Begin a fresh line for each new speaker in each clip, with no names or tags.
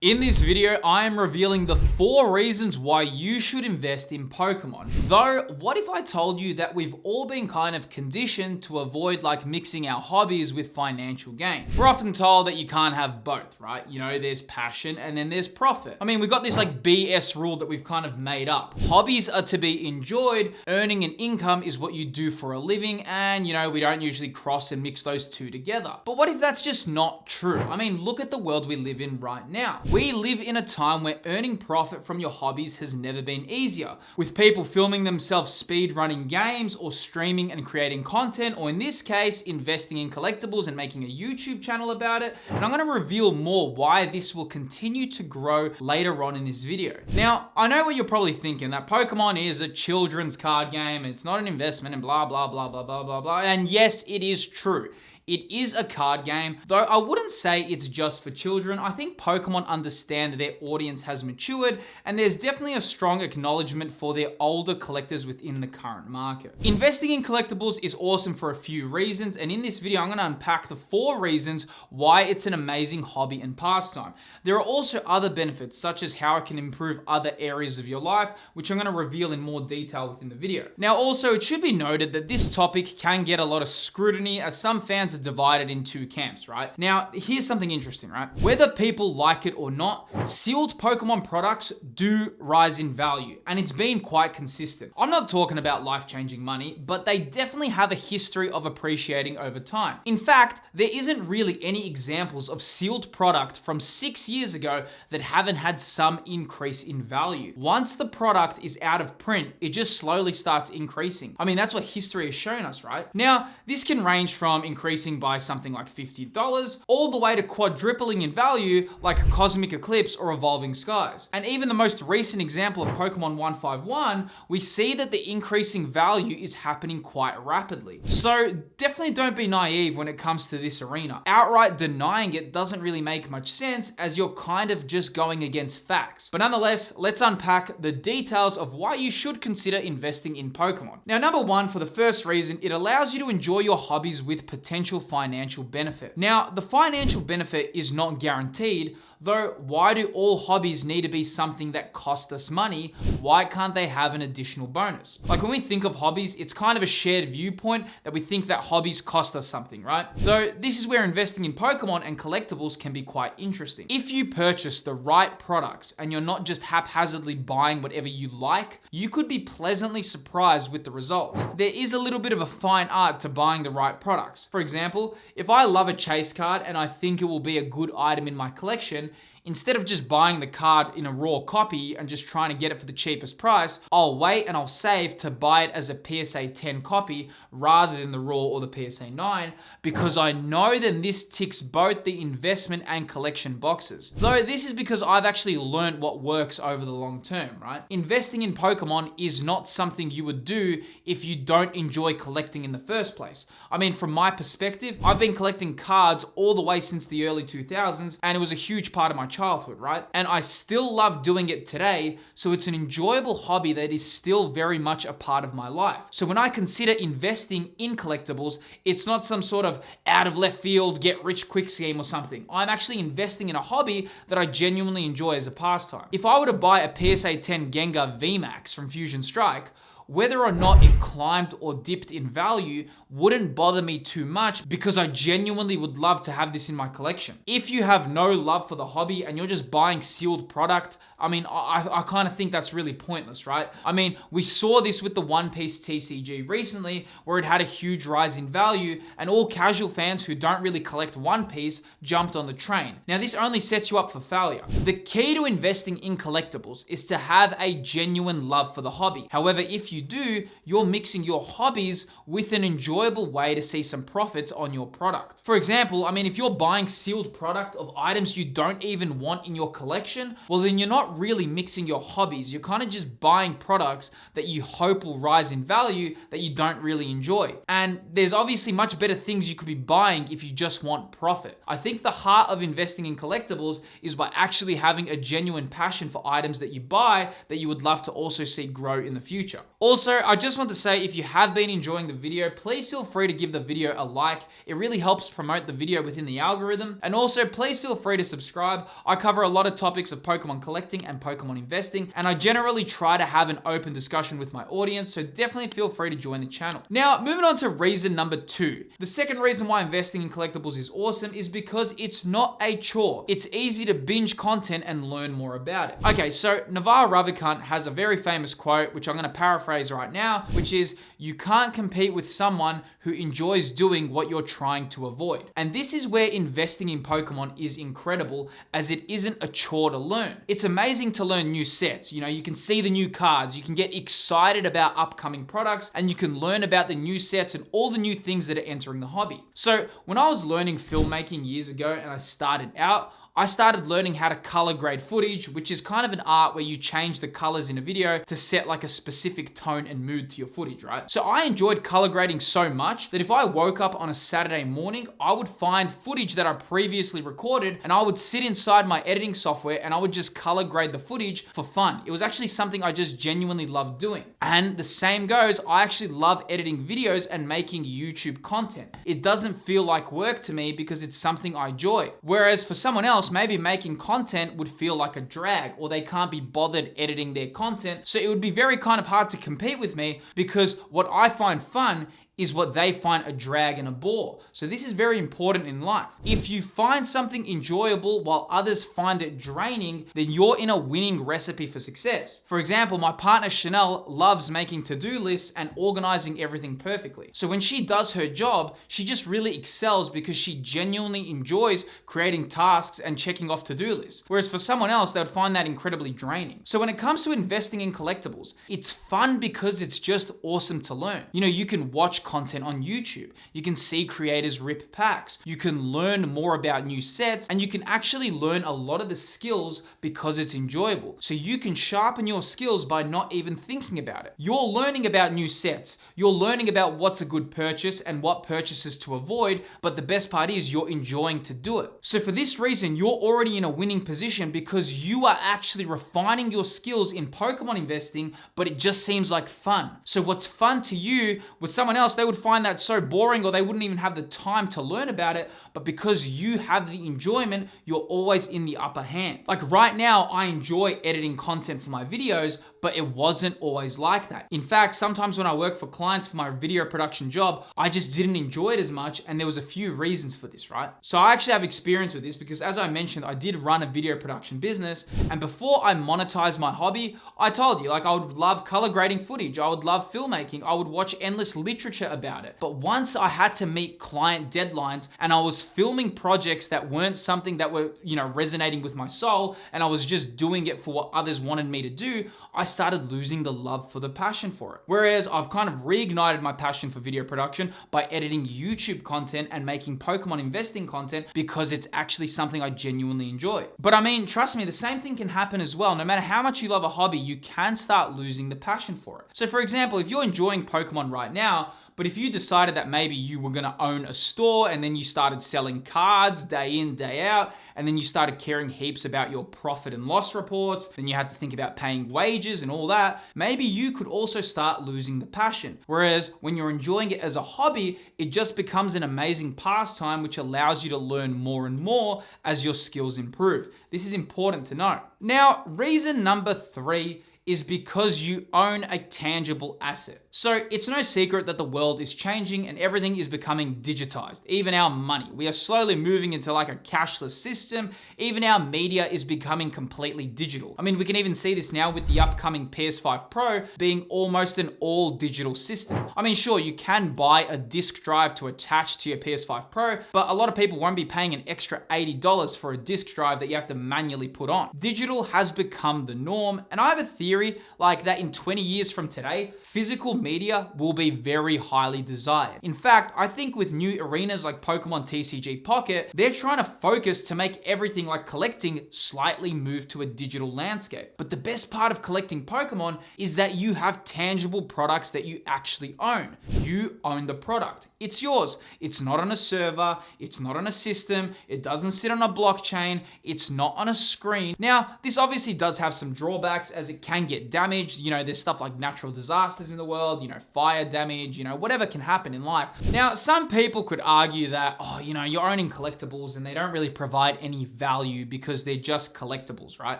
In this video, I am revealing the 4 reasons why you should invest in Pokemon. Though, what if I told you that we've all been kind of conditioned to avoid mixing our hobbies with financial gain? We're often told that you can't have both, right? You know, there's passion and then there's profit. I mean, we've got this BS rule that we've kind of made up. Hobbies are to be enjoyed, earning an income is what you do for a living, and we don't usually cross and mix those two together. But what if that's just not true? I mean, look at the world we live in right now. We live in a time where earning profit from your hobbies has never been easier, with people filming themselves speed running games or streaming and creating content, or in this case, investing in collectibles and making a YouTube channel about it. And I'm going to reveal more why this will continue to grow later on in this video. Now, I know what you're probably thinking, that Pokemon is a children's card game, it's not an investment and blah, blah, blah, blah, blah, blah, blah. And yes, it is true. It is a card game, though I wouldn't say it's just for children. I think Pokemon understand that their audience has matured, and there's definitely a strong acknowledgement for their older collectors within the current market. Investing in collectibles is awesome for a few reasons, and in this video, I'm going to unpack the 4 reasons why it's an amazing hobby and pastime. There are also other benefits, such as how it can improve other areas of your life, which I'm going to reveal in more detail within the video. Now, also, it should be noted that this topic can get a lot of scrutiny, as some fans are divided in 2 camps, right? Now, here's something interesting, right? Whether people like it or not, sealed Pokemon products do rise in value, and it's been quite consistent. I'm not talking about life-changing money, but they definitely have a history of appreciating over time. In fact, there isn't really any examples of sealed product from 6 years ago that haven't had some increase in value. Once the product is out of print, it just slowly starts increasing. I mean, that's what history has shown us, right? Now, this can range from increasing by something like $50 all the way to quadrupling in value like Cosmic Eclipse or Evolving Skies. And even the most recent example of Pokemon 151, we see that the increasing value is happening quite rapidly. So definitely don't be naive when it comes to this arena. Outright denying it doesn't really make much sense, as you're kind of just going against facts. But nonetheless, let's unpack the details of why you should consider investing in Pokemon. Now, number 1, for the first reason, it allows you to enjoy your hobbies with potential financial benefit. Now, the financial benefit is not guaranteed, though why do all hobbies need to be something that costs us money? Why can't they have an additional bonus? Like, when we think of hobbies, it's kind of a shared viewpoint that we think that hobbies cost us something, right? So this is where investing in Pokemon and collectibles can be quite interesting. If you purchase the right products and you're not just haphazardly buying whatever you like, you could be pleasantly surprised with the results. There is a little bit of a fine art to buying the right products. For example, if I love a chase card and I think it will be a good item in my collection, instead of just buying the card in a raw copy and just trying to get it for the cheapest price, I'll wait and I'll save to buy it as a PSA 10 copy rather than the raw or the PSA 9, because I know that this ticks both the investment and collection boxes. Though this is because I've actually learned what works over the long term, right? Investing in Pokemon is not something you would do if you don't enjoy collecting in the first place. I mean, from my perspective, I've been collecting cards all the way since the early 2000s, and it was a huge part of my childhood, right? And I still love doing it today, so it's an enjoyable hobby that is still very much a part of my life. So when I consider investing in collectibles, it's not some sort of out of left field, get rich quick scheme or something. I'm actually investing in a hobby that I genuinely enjoy as a pastime. If I were to buy a PSA 10 Gengar VMAX from Fusion Strike, whether or not it climbed or dipped in value wouldn't bother me too much, because I genuinely would love to have this in my collection. If you have no love for the hobby and you're just buying sealed product, I mean, I kind of think that's really pointless, right? I mean, we saw this with the One Piece TCG recently, where it had a huge rise in value, and all casual fans who don't really collect One Piece jumped on the train. Now, this only sets you up for failure. The key to investing in collectibles is to have a genuine love for the hobby. However, if you do, you're mixing your hobbies with an enjoyable way to see some profits on your product. For example, I mean, if you're buying sealed product of items you don't even want in your collection, well, then you're not really mixing your hobbies. You're kind of just buying products that you hope will rise in value that you don't really enjoy. And there's obviously much better things you could be buying if you just want profit. I think the heart of investing in collectibles is by actually having a genuine passion for items that you buy that you would love to also see grow in the future. Also, I just want to say, if you have been enjoying the video, please feel free to give the video a like. It really helps promote the video within the algorithm. And also, please feel free to subscribe. I cover a lot of topics of Pokemon collecting and Pokemon investing, and I generally try to have an open discussion with my audience, so definitely feel free to join the channel. Now, moving on to reason number 2. The second reason why investing in collectibles is awesome is because it's not a chore. It's easy to binge content and learn more about it. Okay, so Navarre Ravikant has a very famous quote, which I'm going to paraphrase right now, which is, "You can't compete with someone who enjoys doing what you're trying to avoid." And this is where investing in Pokemon is incredible, as it isn't a chore to learn. It's amazing to learn new sets. You know, you can see the new cards, you can get excited about upcoming products, and you can learn about the new sets and all the new things that are entering the hobby. So when I was learning filmmaking years ago and I started out, I started learning how to color grade footage, which is kind of an art where you change the colors in a video to set like a specific tone and mood to your footage, right? So I enjoyed color grading so much that if I woke up on a Saturday morning, I would find footage that I previously recorded and I would sit inside my editing software and I would just color grade the footage for fun. It was actually something I just genuinely loved doing. And the same goes, I actually love editing videos and making YouTube content. It doesn't feel like work to me because it's something I enjoy. Whereas for someone else, maybe making content would feel like a drag, or they can't be bothered editing their content. So it would be very kind of hard to compete with me, because what I find fun is what they find a drag and a bore. So this is very important in life. If you find something enjoyable while others find it draining, then you're in a winning recipe for success. For example, my partner Chanel loves making to-do lists and organizing everything perfectly. So when she does her job, she just really excels because she genuinely enjoys creating tasks and checking off to-do lists. Whereas for someone else, they would find that incredibly draining. So when it comes to investing in collectibles, it's fun because it's just awesome to learn. You know, you can watch content on YouTube. You can see creators rip packs. You can learn more about new sets, and you can actually learn a lot of the skills because it's enjoyable. So you can sharpen your skills by not even thinking about it. You're learning about new sets. You're learning about what's a good purchase and what purchases to avoid, but the best part is you're enjoying to do it. So for this reason, you're already in a winning position because you are actually refining your skills in Pokemon investing, but it just seems like fun. So what's fun to you, with someone else, they would find that so boring, or they wouldn't even have the time to learn about it. But because you have the enjoyment, you're always in the upper hand. Like right now, I enjoy editing content for my videos, but it wasn't always like that. In fact, sometimes when I work for clients for my video production job, I just didn't enjoy it as much, and there was a few reasons for this, right? So I actually have experience with this because, as I mentioned, I did run a video production business, and before I monetized my hobby, I told you, like, I would love color grading footage, I would love filmmaking, I would watch endless literature about it. But once I had to meet client deadlines and I was filming projects that weren't something that were, resonating with my soul, and I was just doing it for what others wanted me to do, I started losing the love for the passion for it. Whereas I've kind of reignited my passion for video production by editing YouTube content and making Pokemon investing content because it's actually something I genuinely enjoy. But I mean, trust me, the same thing can happen as well. No matter how much you love a hobby, you can start losing the passion for it. So for example, if you're enjoying Pokemon right now, but if you decided that maybe you were gonna own a store and then you started selling cards day in, day out, and then you started caring heaps about your profit and loss reports, then you had to think about paying wages and all that, maybe you could also start losing the passion. Whereas when you're enjoying it as a hobby, it just becomes an amazing pastime which allows you to learn more and more as your skills improve. This is important to know. Now, reason number 3 is because you own a tangible asset. So it's no secret that the world is changing and everything is becoming digitized. Even our money. We are slowly moving into like a cashless system. Even our media is becoming completely digital. I mean, we can even see this now with the upcoming PS5 Pro being almost an all digital system. I mean, sure, you can buy a disk drive to attach to your PS5 Pro, but a lot of people won't be paying an extra $80 for a disk drive that you have to manually put on. Digital has become the norm, and I have a theory like that in 20 years from today, physical media will be very highly desired. In fact, I think with new arenas like Pokemon TCG Pocket, they're trying to focus to make everything like collecting slightly move to a digital landscape. But the best part of collecting Pokemon is that you have tangible products that you actually own. You own the product. It's yours. It's not on a server. It's not on a system. It doesn't sit on a blockchain. It's not on a screen. Now, this obviously does have some drawbacks as it can can get damaged. You know, there's stuff like natural disasters in the world, you know, fire damage, you know, whatever can happen in life. Now, some people could argue that, oh, you know, you're owning collectibles and they don't really provide any value because they're just collectibles, right?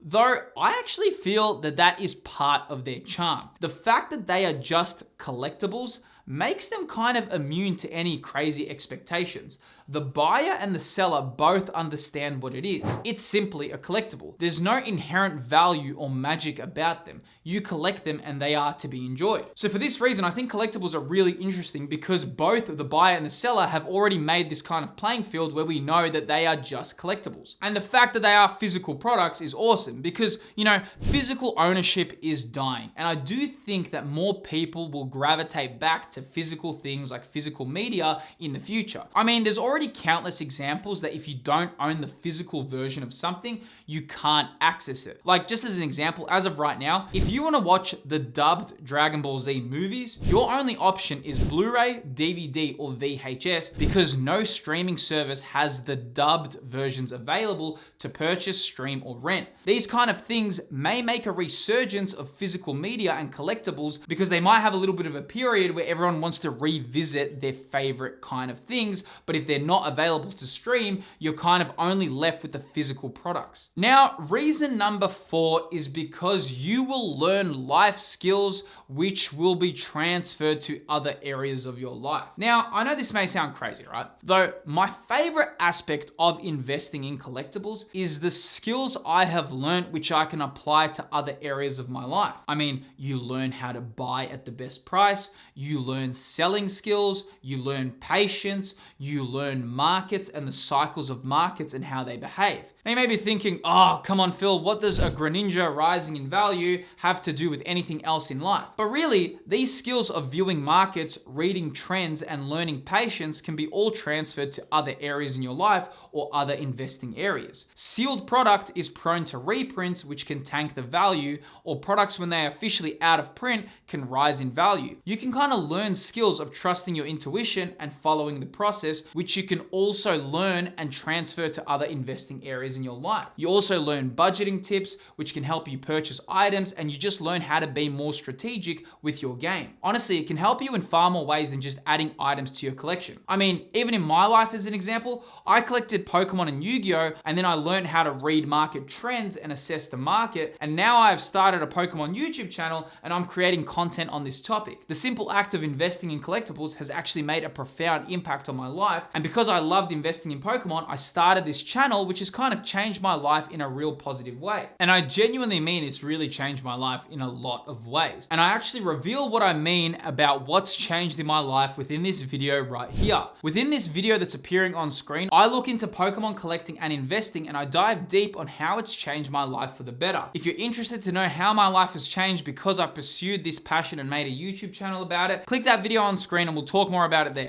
Though I actually feel that that is part of their charm. The fact that they are just collectibles makes them kind of immune to any crazy expectations. The buyer and the seller both understand what it is. It's simply a collectible. There's no inherent value or magic about them. You collect them and they are to be enjoyed. So for this reason, I think collectibles are really interesting because both the buyer and the seller have already made this kind of playing field where we know that they are just collectibles. And the fact that they are physical products is awesome because, you know, physical ownership is dying. And I do think that more people will gravitate back to physical things like physical media in the future. I mean, there's already countless examples that if you don't own the physical version of something, you can't access it. Like, just as an example, as of right now, if you want to watch the dubbed Dragon Ball Z movies, your only option is Blu-ray, DVD, or VHS because no streaming service has the dubbed versions available to purchase, stream, or rent. These kind of things may make a resurgence of physical media and collectibles because they might have a little bit of a period where everyone wants to revisit their favorite kind of things, but if they're not available to stream, you're kind of only left with the physical products. Now, reason number 4 is because you will learn life skills which will be transferred to other areas of your life. Now, I know this may sound crazy, right? Though my favorite aspect of investing in collectibles is the skills I have learned which I can apply to other areas of my life. I mean, you learn how to buy at the best price, you learn selling skills, you learn patience, you learn markets and the cycles of markets and how they behave. Now you may be thinking, oh, come on, Phil, what does a Greninja rising in value have to do with anything else in life? But really, these skills of viewing markets, reading trends, and learning patience can be all transferred to other areas in your life or other investing areas. Sealed product is prone to reprints, which can tank the value, or products when they are officially out of print can rise in value. You can kind of learn skills of trusting your intuition and following the process, which you can also learn and transfer to other investing areas in your life. You also learn budgeting tips, which can help you purchase items, and you just learn how to be more strategic with your game. Honestly, it can help you in far more ways than just adding items to your collection. I mean, even in my life as an example, I collected Pokemon and Yu-Gi-Oh, and then I learned how to read market trends and assess the market, and now I've started a Pokemon YouTube channel and I'm creating content on this topic. The simple act of investing in collectibles has actually made a profound impact on my life, and because I loved investing in Pokemon, I started this channel which has kind of changed my life in a real positive way. And I genuinely mean it's really changed my life in a lot of ways. And I actually reveal what I mean about what's changed in my life within this video right here. Within this video that's appearing on screen, I look into Pokemon collecting and investing, and I dive deep on how it's changed my life for the better. If you're interested to know how my life has changed because I pursued this passion and made a YouTube channel about it, click that video on screen and we'll talk more about it there.